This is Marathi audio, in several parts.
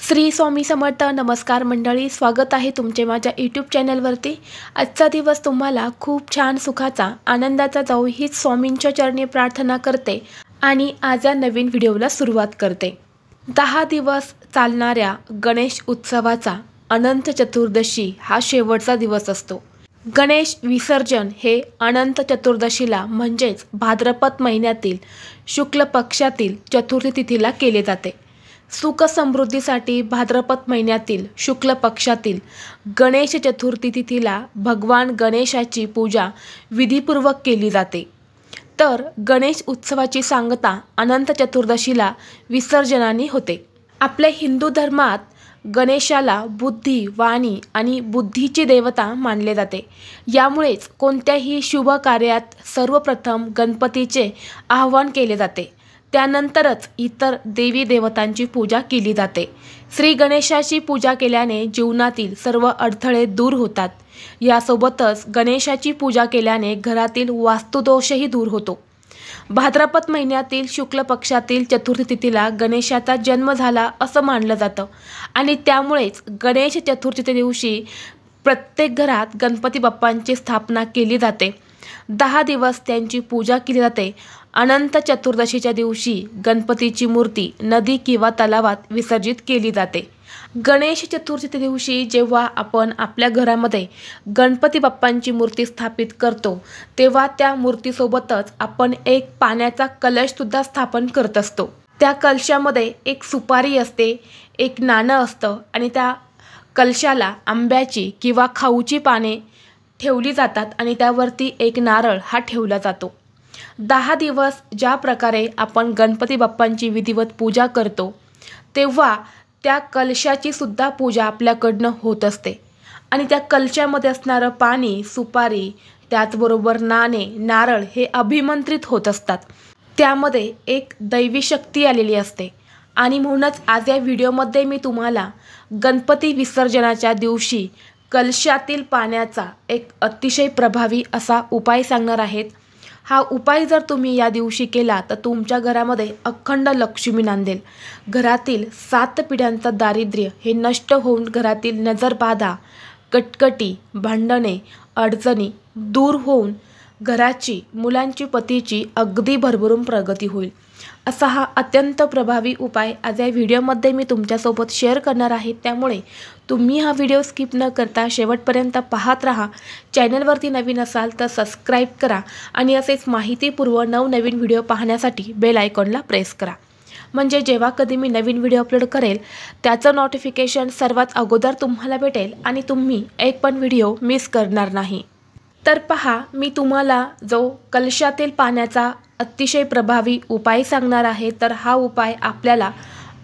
श्री स्वामी समर्थ। नमस्कार मंडळी, स्वागत आहे तुमचे माझ्या यूट्यूब चॅनलवरती। आजचा दिवस तुम्हाला खूप छान सुखाचा आनंदाचा जाऊ हीच स्वामींच्या चरणी प्रार्थना करते आणि आज या नवीन व्हिडिओला सुरुवात करते। 10 दिवस चालणाऱ्या गणेश उत्सवाचा अनंत चतुर्दशी हा शेवटचा दिवस असतो। गणेश विसर्जन हे अनंत चतुर्दशीला म्हणजेच भाद्रपद महिन्यातील शुक्ल पक्षातील चतुर्थी तिथीला केले जाते। सुख समृद्धीसाठी भाद्रपद महिन्यातील शुक्ल पक्षातील गणेश चतुर्थी तिथीला भगवान गणेशाची पूजा विधीपूर्वक केली जाते। तर गणेश उत्सवाची सांगता अनंत चतुर्दशीला विसर्जनाने होते। आपल्या हिंदू धर्मात गणेशाला बुद्धी, वाणी आणि बुद्धीची देवता मानले जाते। यामुळेच कोणत्याही शुभ कार्यात सर्वप्रथम गणपतीचे आवाहन केले जाते, त्यानंतरच इतर देवी देवतांची पूजा केली जाते। श्री गणेशाची पूजा केल्याने जीवनातील सर्व अडथळे दूर होतात। यासोबतच गणेशाची पूजा केल्याने घरातील वास्तुदोषही दूर होतो। भाद्रपद महिन्यातील शुक्ल पक्षातील चतुर्थी तिथीला गणेशाचा जन्म झाला असं मानलं जातं आणि त्यामुळेच गणेश चतुर्थीच्या दिवशी प्रत्येक घरात गणपती बाप्पांची स्थापना केली जाते। 10 दिवस त्यांची पूजा केली जाते। अनंत चतुर्दशीच्या दिवशी गणपतीची मूर्ती नदी किंवा तलावात विसर्जित केली जाते। गणेश चतुर्थीच्या दिवशी जेव्हा आपण आपल्या घरामध्ये गणपती बाप्पांची मूर्ती स्थापित करतो, तेव्हा त्या मूर्तीसोबतच आपण एक पाण्याचा कलशसुद्धा स्थापन करत असतो। त्या कलशामध्ये एक सुपारी असते, एक नाणं असतं आणि त्या कलशाला आंब्याची किंवा खाऊची पाने ठेवली जातात आणि त्यावरती एक नारळ हा ठेवला जातो। 10 दिवस ज्या प्रकारे आपण गणपती बाप्पांची विधिवत पूजा करतो, तेव्हा त्या कलशाची सुद्धा पूजा आपल्याकडनं होत असते आणि त्या कलशामध्ये असणारं पाणी, सुपारी, त्याचबरोबर नाणे, नारळ हे अभिमंत्रित होत असतात। त्यामध्ये एक दैवी शक्ती आलेली असते आणि म्हणूनच आज या व्हिडिओमध्ये मी तुम्हाला गणपती विसर्जनाच्या दिवशी कलशातील पाण्याचा एक अतिशय प्रभावी असा उपाय सांगणार आहेत। हा उपाय जर तुम्ही या दिवशी केला तर तुमच्या घरामध्ये अखंड लक्ष्मी नांदेल। घरातील 7 पिढ्यांचं दारिद्र्य हे नष्ट होऊन घरातील नजरबाधा, कटकटी, भांडणे, अडचणी दूर होऊन घराची, मुलांची, पतीची अगदी भरभरून प्रगती होईल। असा हा अत्यंत प्रभावी उपाय आज या व्हिडिओमध्ये मी तुमच्यासोबत शेअर करणार आहे। त्यामुळे तुम्ही हा व्हिडिओ स्किप न करता शेवटपर्यंत पाहत राहा। चॅनलवरती नवीन असाल तर सबस्क्राईब करा आणि असेच माहितीपूर्व नवनवीन व्हिडिओ पाहण्यासाठी बेल आयकॉनला प्रेस करा, म्हणजे जेव्हा कधी मी नवीन व्हिडिओ अपलोड करेल त्याचं नोटिफिकेशन सर्वात अगोदर तुम्हाला भेटेल आणि तुम्ही एक पण व्हिडिओ मिस करणार नाही। तर पहा, मी तुम्हाला जो कलशातील पाण्याचा अतिशय प्रभावी उपाय सांगणार आहे, तर हा उपाय आपल्याला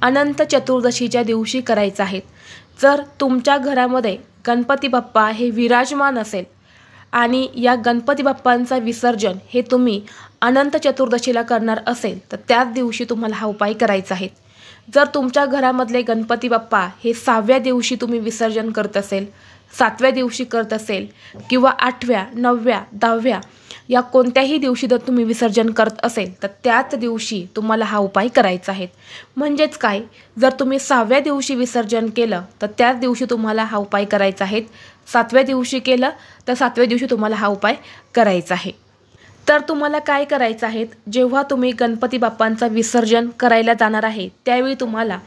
अनंत चतुर्दशीच्या दिवशी करायचा आहे। जर तुमच्या घरामध्ये गणपती बाप्पा हे विराजमान असेल आणि या गणपती बाप्पांचा विसर्जन हे तुम्ही अनंत चतुर्दशीला करणार असेल तर त्याच दिवशी तुम्हाला हा उपाय करायचा आहे। जर तुमच्या घरामधले गणपती बाप्पा हे 6व्या दिवशी तुम्ही विसर्जन करत असेल, 7व्या दिवशी करत असेल किंवा 8व्या, 9व्या, 10व्या या कोणत्याही दिवशी जर तुम्ही विसर्जन करत असेल तर त्याच दिवशी तुम्हाला हा उपाय करायचा आहे। म्हणजेच काय, जर तुम्ही 6व्या दिवशी विसर्जन केलं तर त्याच दिवशी तुम्हाला हा उपाय करायचा आहे। 7व्या दिवशी केलं तर 7व्या दिवशी तुम्हाला हा उपाय करायचा आहे। तर तुम्हाला काय करायचं आहे, जेव्हा तुम्ही गणपती बाप्पांचं विसर्जन करायला जाणार आहे त्यावेळी तुम्हाला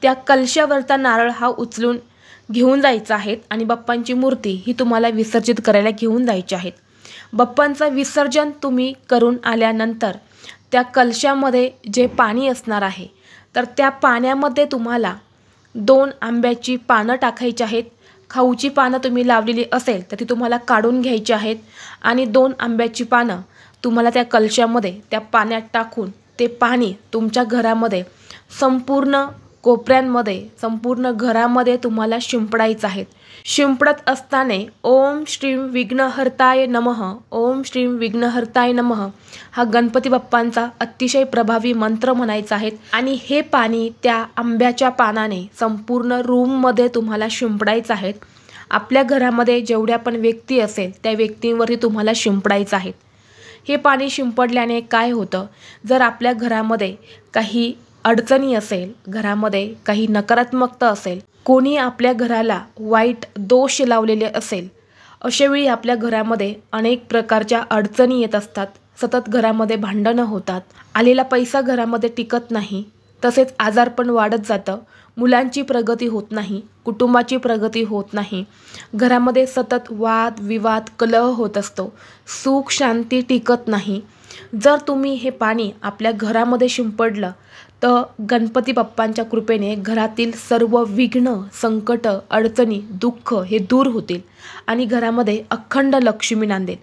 त्या कलशावरचा नारळ हा उचलून घेऊन जायचा आहे आणि बाप्पांची मूर्ती ही तुम्हाला विसर्जित करायला घेऊन जायची आहे। बाप्पांचं विसर्जन तुम्ही करून आल्यानंतर त्या कलशामध्ये जे पाणी असणार आहे तर त्या पाण्यामध्ये तुम्हाला 2 आंब्याची पानं टाकायची आहेत। खाऊची पानं तुम्ही लावलेली असेल तर ती तुम्हाला काढून घ्यायची आहेत आणि 2 आंब्याची पानं तुम्हाला त्या कलशामध्ये त्या पाण्यात टाकून ते पाणी तुमच्या घरामध्ये संपूर्ण कोपऱ्यांमध्ये, संपूर्ण घरामध्ये तुम्हाला शिंपडायचं आहे। शिंपडत असताना ओम श्रीम विघ्नहर्ताय नमः, ओम श्रीम विघ्नहर्ताय नमः हा गणपती बाप्पांचा अतिशय प्रभावी मंत्र म्हणायचा आहे आणि हे पाणी त्या आंब्याच्या पानाने संपूर्ण रूममध्ये तुम्हाला शिंपडायचं आहे। आपल्या घरामध्ये जेवढ्या पण व्यक्ती असेल त्या व्यक्तींवरती तुम्हाला शिंपडायचं आहे। हे पाणी शिंपडल्याने काय होतं, जर आपल्या घरामध्ये काही अडचणी असेल, घरामध्ये काही नकारात्मकता असेल, कोणी आपल्या घराला वाईट दोष लावलेले असेल, अशावेळी आपल्या घरामध्ये अनेक प्रकारच्या अडचणी येत असतात. सतत घरामध्ये भांडणं होतात, आलेला पैसा घरामध्ये टिकत नाही, तसेच आजारपण वाढत जातं, मुलांची प्रगती होत नाही, कुटुंबाची प्रगती होत नाही, घरामध्ये सतत वाद विवाद कलह होत असतो, सुख शांती टिकत नाही. जर तुम्ही हे पाणी आपल्या घरामध्ये शिंपडलं तर गणपती बाप्पांच्या कृपेने घरातील सर्व विघ्न, संकट, अडचणी, दुःख हे दूर होतील आणि घरामध्ये अखंड लक्ष्मी नांदेल.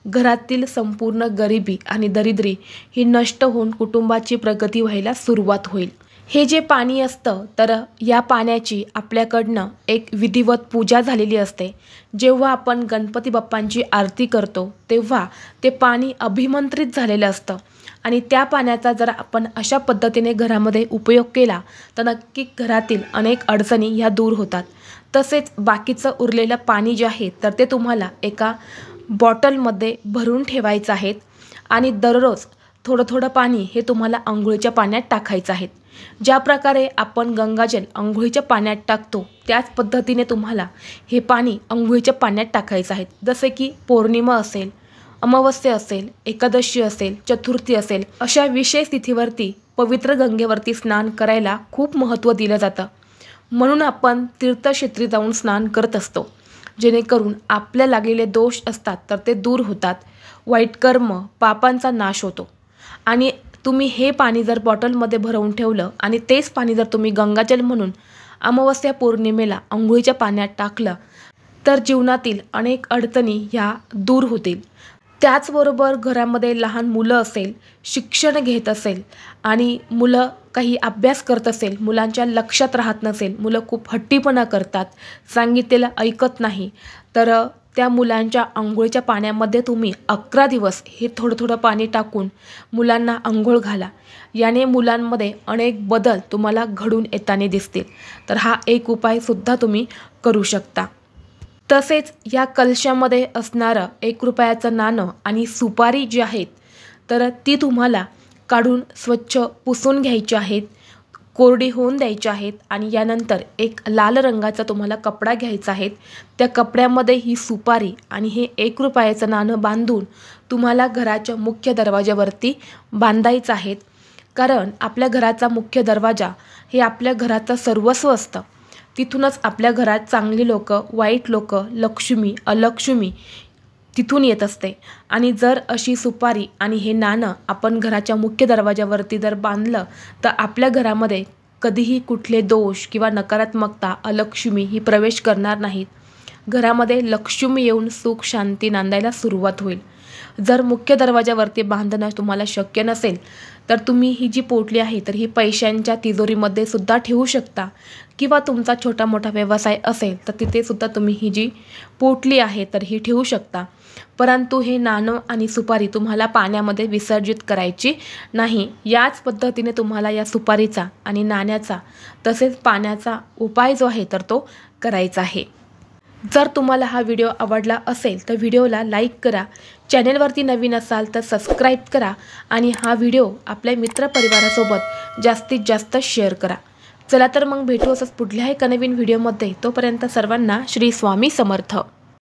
घरातील संपूर्ण गरिबी आणि दरिद्री ही नष्ट होऊन कुटुंबाची प्रगती व्हायला सुरुवात होईल. हे जे पाणी असतं तर या पाण्याची आपल्याकडनं एक विधिवत पूजा झालेली असते. जेव्हा आपण गणपती बाप्पांची आरती करतो तेव्हा ते पाणी अभिमंत्रित झालेलं असतं आणि त्या पाण्याचा जर आपण अशा पद्धतीने घरामध्ये उपयोग केला तर नक्की घरातील अनेक अडचणी ह्या दूर होतात. तसेच बाकीचं उरलेलं पाणी जे आहे तर ते तुम्हाला एका बॉटलमध्ये भरून ठेवायचं आहे आणि दररोज थोडं थोडं पाणी हे तुम्हाला अंघोळीच्या पाण्यात टाकायचं आहे. ज्या प्रकारे आपण गंगाजल अंघोळीच्या पाण्यात टाकतो त्याच पद्धतीने तुम्हाला हे पाणी अंघोळीच्या पाण्यात टाकायचं आहे. जसे की पौर्णिमा असेल, अमावस्या असेल, एकादशी असेल, चतुर्थी असेल, अशा विशेष तिथीवरती पवित्र गंगेवरती स्नान करायला खूप महत्त्व दिलं जातं. म्हणून आपण तीर्थक्षेत्री जाऊन स्नान करत असतो, जेणेकरून आपल्या लागलेले दोष असतात तर ते दूर होतात, वाईट कर्म पापांचा नाश होतो. आणि तुम्ही हे पाणी जर बॉटलमध्ये भरवून ठेवलं आणि तेच पाणी जर तुम्ही गंगाजल म्हणून अमावस्या पौर्णिमेला अंघोळीच्या पाण्यात टाकलं तर जीवनातील अनेक अडचणी ह्या दूर होतील. त्याचबरोबर घरामध्ये लहान मुलं असेल, शिक्षण घेत असेल आणि मुलं काही अभ्यास करत असेल, मुलांच्या लक्षात राहत नसेल, मुलं खूप हट्टीपणा करतात, सांगितलेलं ऐकत नाही, तर त्या मुलांच्या अंघोळीच्या पाण्यामध्ये तुम्ही 11 दिवस हे थोडं थोडं पाणी टाकून मुलांना अंघोळ घाला. याने मुलांमध्ये अनेक बदल तुम्हाला घडून येताना दिसतील. तर हा एक उपायसुद्धा तुम्ही करू शकता. तसेच या कलशामध्ये असणारं 1 रुपयाचं नाणं आणि सुपारी जी आहेत तर ती तुम्हाला काढून स्वच्छ पुसून घ्यायची आहेत, कोरडी होऊन द्यायची आहेत आणि यानंतर एक लाल रंगाचा तुम्हाला कपडा घ्यायचा आहे. त्या कपड्यामध्ये ही सुपारी आणि हे 1 रुपयाचं नाणं बांधून तुम्हाला घराच्या मुख्य दरवाजावरती बांधायचं आहे. कारण आपल्या घराचा मुख्य दरवाजा हे आपल्या घराचं सर्वस्व असतं. तिथूनच आपल्या घरात चांगली लोक, वाईट लोक, लक्ष्मी, अलक्ष्मी तिथून येत असते. आणि जर अशी सुपारी आणि हे नाणं आपण घराच्या मुख्य दरवाजावरती जर बांधलं तर आपल्या घरामध्ये कधीही कुठले दोष किंवा नकारात्मकता, अलक्ष्मी ही प्रवेश करणार नाहीत. घरामध्ये लक्ष्मी येऊन सुख शांती नांदायला सुरुवात होईल. जर मुख्य दरवाजावरती बांधणं तुम्हाला शक्य नसेल तर तुम्ही ही जी पोटली आहे तर ही पैशांच्या तिजोरीमध्ये सुद्धा ठेवू शकता किंवा तुमचा छोटा मोठा व्यवसाय असेल तर तिथे सुद्धा तुम्ही ही जी पोटली आहे तर ही ठेवू शकता. परंतु हे नाणं आणि सुपारी तुम्हाला पाण्यामध्ये विसर्जित करायची नाही. याच पद्धतीने तुम्हाला या सुपारीचा आणि नाण्याचा तसेच पाण्याचा उपाय जो आहे तर तो करायचा आहे. जर तुम्हाला हा व्हिडिओ आवडला असेल तर व्हिडिओला लाईक करा, चॅनेलवरती नवीन असाल तर सबस्क्राईब करा आणि हा व्हिडिओ आपल्या मित्रपरिवारासोबत जास्तीत जास्त शेअर करा. चला तर मग भेटू असंच पुढल्या एका नवीन व्हिडिओमध्ये. तोपर्यंत सर्वांना श्री स्वामी समर्थ.